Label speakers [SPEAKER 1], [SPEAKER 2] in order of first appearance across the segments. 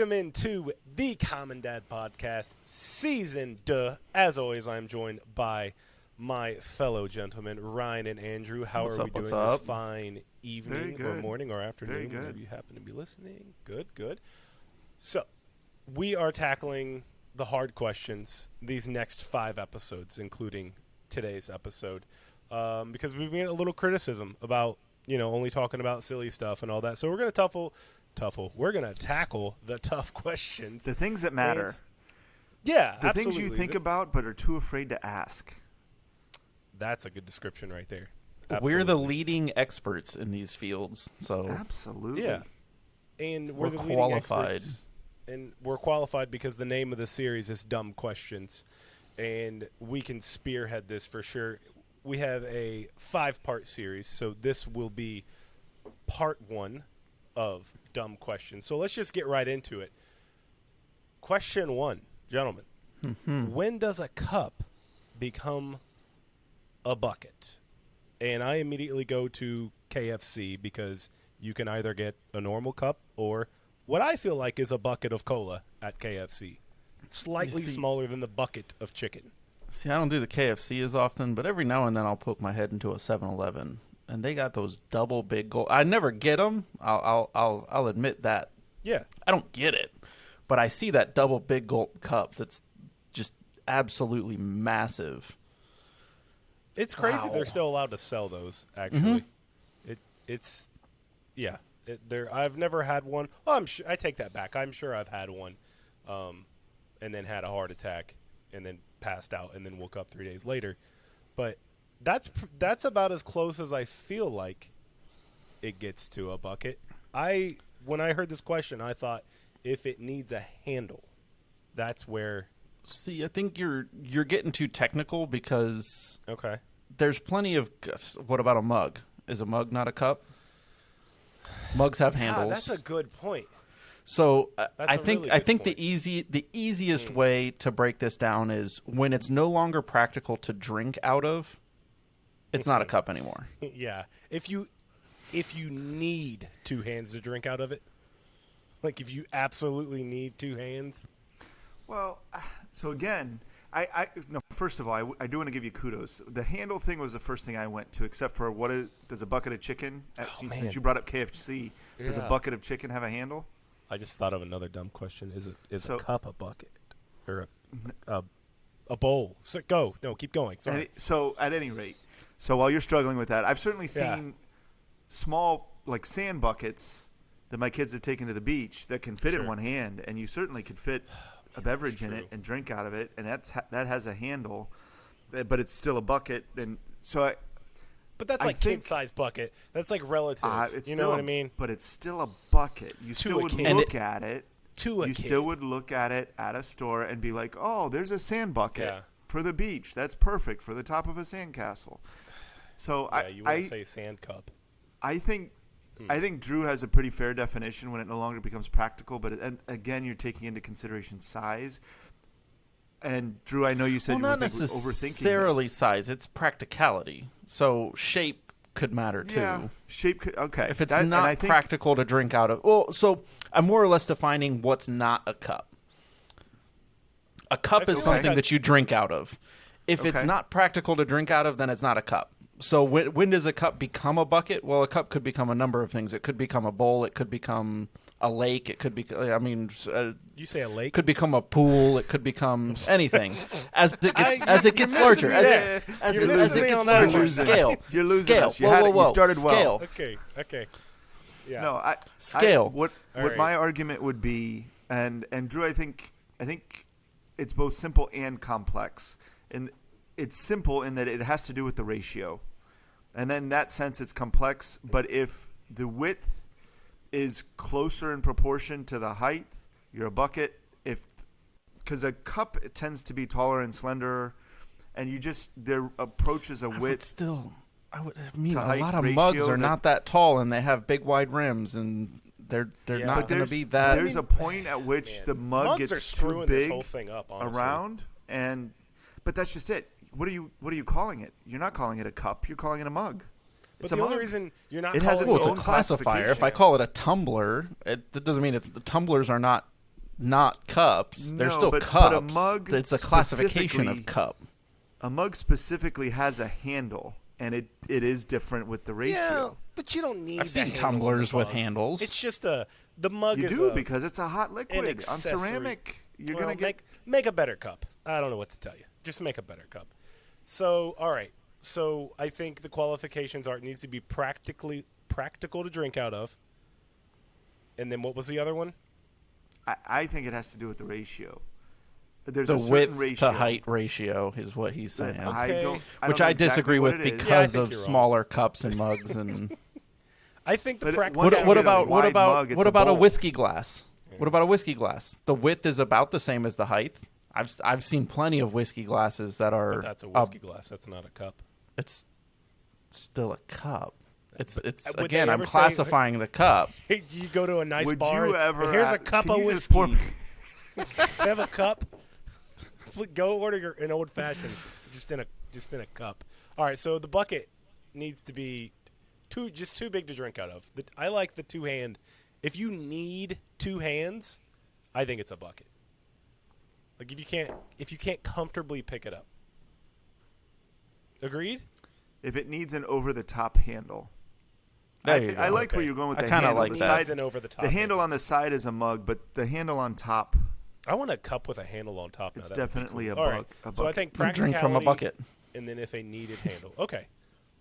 [SPEAKER 1] Welcome into the Common Dad Podcast, Season 2. As always, I'm joined by my fellow gentlemen, Ryan and Andrew. How are we doing this fine evening or morning or afternoon, whenever you happen to be listening? Good. So, we are tackling the hard questions these next 5 episodes, including today's episode, because we've been a little criticism about, only talking about silly stuff and all that. So we're going to we're going to tackle the tough questions.
[SPEAKER 2] The things that matter.
[SPEAKER 1] Yeah,
[SPEAKER 2] the
[SPEAKER 1] absolutely.
[SPEAKER 2] Things you think about but are too afraid to ask.
[SPEAKER 1] That's a good description right there.
[SPEAKER 3] Absolutely. We're the leading experts in these fields. So
[SPEAKER 2] absolutely.
[SPEAKER 1] Yeah. And we're the
[SPEAKER 3] qualified.
[SPEAKER 1] Leading experts, and we're qualified because the name of the series is Dumb Questions. And we can spearhead this for sure. We have a 5-part series, so this will be part 1 of Dumb Questions. So let's just get right into it. Question 1, gentlemen. When does a cup become a bucket? And I immediately go to KFC because you can either get a normal cup or what I feel like is a bucket of cola at KFC. Slightly smaller than the bucket of chicken.
[SPEAKER 3] See, I don't do the KFC as often, but every now and then I'll poke my head into a 7-Eleven, and they got those double big gold. I never get them. I'll admit that.
[SPEAKER 1] Yeah,
[SPEAKER 3] I don't get it, but I see that double big gold cup that's just absolutely massive.
[SPEAKER 1] It's crazy they're still allowed to sell those. Actually, I've never had one. Oh, I take that back. I'm sure I've had one, and then had a heart attack, and then passed out, and then woke up 3 days later. But that's about as close as I feel like it gets to a bucket. When I heard this question, I thought if it needs a handle, that's where.
[SPEAKER 3] See, I think you're getting too technical because there's plenty of. What about a mug? Is a mug not a cup? Mugs have handles.
[SPEAKER 1] That's a good point.
[SPEAKER 3] So I think
[SPEAKER 1] point.
[SPEAKER 3] the easiest way to break this down is when it's no longer practical to drink out of, it's not a cup anymore.
[SPEAKER 1] Yeah, if you need 2 hands to drink out of it, like if you absolutely need 2 hands.
[SPEAKER 2] Well, so again, first of all, I do want to give you kudos. The handle thing was the first thing I went to, except for does a bucket of chicken? Since you brought up KFC, does a bucket of chicken have a handle?
[SPEAKER 1] I just thought of another dumb question. Is a cup a bucket or a bowl? So keep going. Sorry.
[SPEAKER 2] So at any rate, while you're struggling with that, I've certainly seen small like sand buckets that my kids have taken to the beach that can fit in one hand, and you certainly could fit a beverage in it and drink out of it, and that has a handle, but it's still a bucket. And so
[SPEAKER 1] but that's like kid-size bucket. That's like relative. You know what I mean?
[SPEAKER 2] But it's still a bucket. You still would look at it. You still would look at it at a store and be like, oh, there's a sand bucket for the beach. That's perfect for the top of a sandcastle. So
[SPEAKER 1] you want to say sand cup.
[SPEAKER 2] I think Drew has a pretty fair definition when it no longer becomes practical. But again, you're taking into consideration size. And Drew, I know you said you were overthinking this.
[SPEAKER 3] Not necessarily size; it's practicality. So shape could matter too.
[SPEAKER 2] Yeah, shape could. Okay,
[SPEAKER 3] if it's not practical to drink out of, so I'm more or less defining what's not a cup. A cup is something that you drink out of. If it's not practical to drink out of, then it's not a cup. So when does a cup become a bucket? Well, a cup could become a number of things. It could become a bowl. It could become a lake. It could be.
[SPEAKER 1] You say a lake?
[SPEAKER 3] Could become a pool. It could become anything as it gets larger. As it gets larger. Scale.
[SPEAKER 2] You're losing
[SPEAKER 3] scale.
[SPEAKER 2] us. You started well.
[SPEAKER 3] Scale.
[SPEAKER 1] Okay. Yeah.
[SPEAKER 2] No,
[SPEAKER 3] scale.
[SPEAKER 2] What my argument would be, and Drew, I think it's both simple and complex. And it's simple in that it has to do with the ratio, and then in that sense it's complex. But if the width closer in proportion to the height, you're a bucket. Because a cup tends to be taller and slender, and their approach is a width.
[SPEAKER 3] A lot of mugs are not that tall, and they have big wide rims, and they're not going to be that.
[SPEAKER 2] There's a point at which the mug gets too big
[SPEAKER 1] this whole thing up,
[SPEAKER 2] around, but that's just it. What are you calling it? You're not calling it a cup. You're calling it a mug.
[SPEAKER 1] But the only reason you're not
[SPEAKER 2] calling it
[SPEAKER 3] it's a classifier. If I call it a tumbler, that doesn't mean the tumblers are not not cups. They're
[SPEAKER 2] No,
[SPEAKER 3] still
[SPEAKER 2] but
[SPEAKER 3] cups.
[SPEAKER 2] a mug
[SPEAKER 3] It's a classification of
[SPEAKER 2] specifically-
[SPEAKER 3] cup.
[SPEAKER 2] A mug specifically has a handle, and it is different with the ratio.
[SPEAKER 1] Yeah, but you don't need.
[SPEAKER 3] I've
[SPEAKER 1] the
[SPEAKER 3] seen
[SPEAKER 1] handle on the
[SPEAKER 3] tumblers with
[SPEAKER 1] mug.
[SPEAKER 3] handles.
[SPEAKER 1] It's just the mug
[SPEAKER 2] You
[SPEAKER 1] is
[SPEAKER 2] do
[SPEAKER 1] a,
[SPEAKER 2] because it's a hot
[SPEAKER 1] an
[SPEAKER 2] liquid on
[SPEAKER 1] accessory.
[SPEAKER 2] ceramic. You're
[SPEAKER 1] Well,
[SPEAKER 2] gonna get.
[SPEAKER 1] make a better cup. I don't know what to tell you. Just make a better cup. So, all right. So, I think the qualifications are it needs to be practical to drink out of. And then what was the other one?
[SPEAKER 2] I think it has to do with the ratio. There's
[SPEAKER 3] The
[SPEAKER 2] a certain
[SPEAKER 3] width
[SPEAKER 2] ratio
[SPEAKER 3] to height ratio is what he's
[SPEAKER 2] that
[SPEAKER 3] saying.
[SPEAKER 2] I
[SPEAKER 1] Okay.
[SPEAKER 2] don't, I
[SPEAKER 3] Which
[SPEAKER 2] don't know
[SPEAKER 3] I
[SPEAKER 2] exactly
[SPEAKER 3] disagree
[SPEAKER 2] what
[SPEAKER 3] with
[SPEAKER 2] it is.
[SPEAKER 3] because
[SPEAKER 1] Yeah, I think
[SPEAKER 3] of
[SPEAKER 1] you're wrong.
[SPEAKER 3] smaller cups and mugs and
[SPEAKER 1] I think the
[SPEAKER 2] But
[SPEAKER 1] practical.
[SPEAKER 2] once you
[SPEAKER 3] what
[SPEAKER 2] get a
[SPEAKER 3] about
[SPEAKER 2] wide mug, it's
[SPEAKER 3] what
[SPEAKER 2] a
[SPEAKER 3] about a
[SPEAKER 2] bowl.
[SPEAKER 3] whiskey glass? What about a whiskey glass? The width is about the same as the height. I've seen plenty of whiskey glasses that are
[SPEAKER 1] But that's a whiskey glass. That's not a cup.
[SPEAKER 3] it's still a cup. It's
[SPEAKER 1] would
[SPEAKER 3] again,
[SPEAKER 1] they
[SPEAKER 3] I'm
[SPEAKER 1] ever say-
[SPEAKER 3] classifying the cup.
[SPEAKER 1] Hey, you go to a nice
[SPEAKER 2] Would
[SPEAKER 1] bar.
[SPEAKER 2] you ever?
[SPEAKER 1] and here's a cup
[SPEAKER 2] can
[SPEAKER 1] of
[SPEAKER 2] you just
[SPEAKER 1] whiskey.
[SPEAKER 2] pour me-
[SPEAKER 1] Have a cup. Go order an old fashioned, just in a cup. All right, so the bucket needs to be too big to drink out of. I like the two hand. If you need two hands, I think it's a bucket. Like if you can't comfortably pick it up. Agreed?
[SPEAKER 2] If it needs an over-the-top handle.
[SPEAKER 3] There you
[SPEAKER 2] I
[SPEAKER 3] go.
[SPEAKER 2] like where
[SPEAKER 1] Okay.
[SPEAKER 2] you're going with
[SPEAKER 3] I
[SPEAKER 2] the
[SPEAKER 3] kinda
[SPEAKER 2] handle.
[SPEAKER 3] like
[SPEAKER 2] the
[SPEAKER 3] that.
[SPEAKER 2] side,
[SPEAKER 1] Needs an over the top.
[SPEAKER 2] the handle on the side is a mug, but the handle on top,
[SPEAKER 1] I want a cup with a handle on top. Now.
[SPEAKER 2] it's
[SPEAKER 1] That would be
[SPEAKER 2] definitely
[SPEAKER 1] cool.
[SPEAKER 2] a
[SPEAKER 1] All
[SPEAKER 2] bug.
[SPEAKER 1] right.
[SPEAKER 2] A
[SPEAKER 1] So I
[SPEAKER 2] bucket.
[SPEAKER 1] think
[SPEAKER 3] You
[SPEAKER 1] practicality.
[SPEAKER 3] drink from a bucket.
[SPEAKER 1] And then if a needed handle. Okay.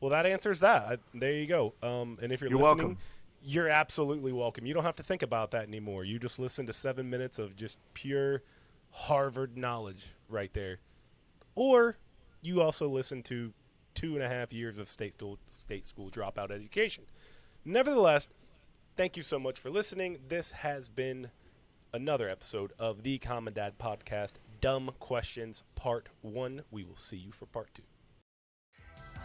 [SPEAKER 1] Well, that answers that. There you go. And if you're
[SPEAKER 2] You're
[SPEAKER 1] listening,
[SPEAKER 2] welcome.
[SPEAKER 1] you're absolutely welcome. You don't have to think about that anymore. You just listen to 7 minutes of just pure Harvard knowledge right there. Or you also listen to 2.5 years of state school dropout education. Nevertheless, thank you so much for listening. This has been another episode of the Common Dad Podcast, Dumb Questions Part 1. We will see you for Part 2.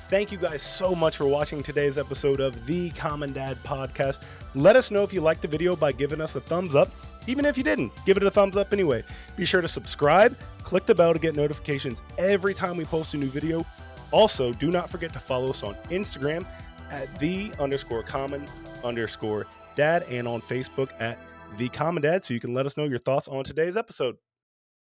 [SPEAKER 1] Thank you guys so much for watching today's episode of the Common Dad Podcast. Let us know if you liked the video by giving us a thumbs up. Even if you didn't, give it a thumbs up anyway. Be sure to subscribe, click the bell to get notifications every time we post a new video. Also, do not forget to follow us on Instagram at _common_dad and on Facebook at The Common Dad so you can let us know your thoughts on today's episode.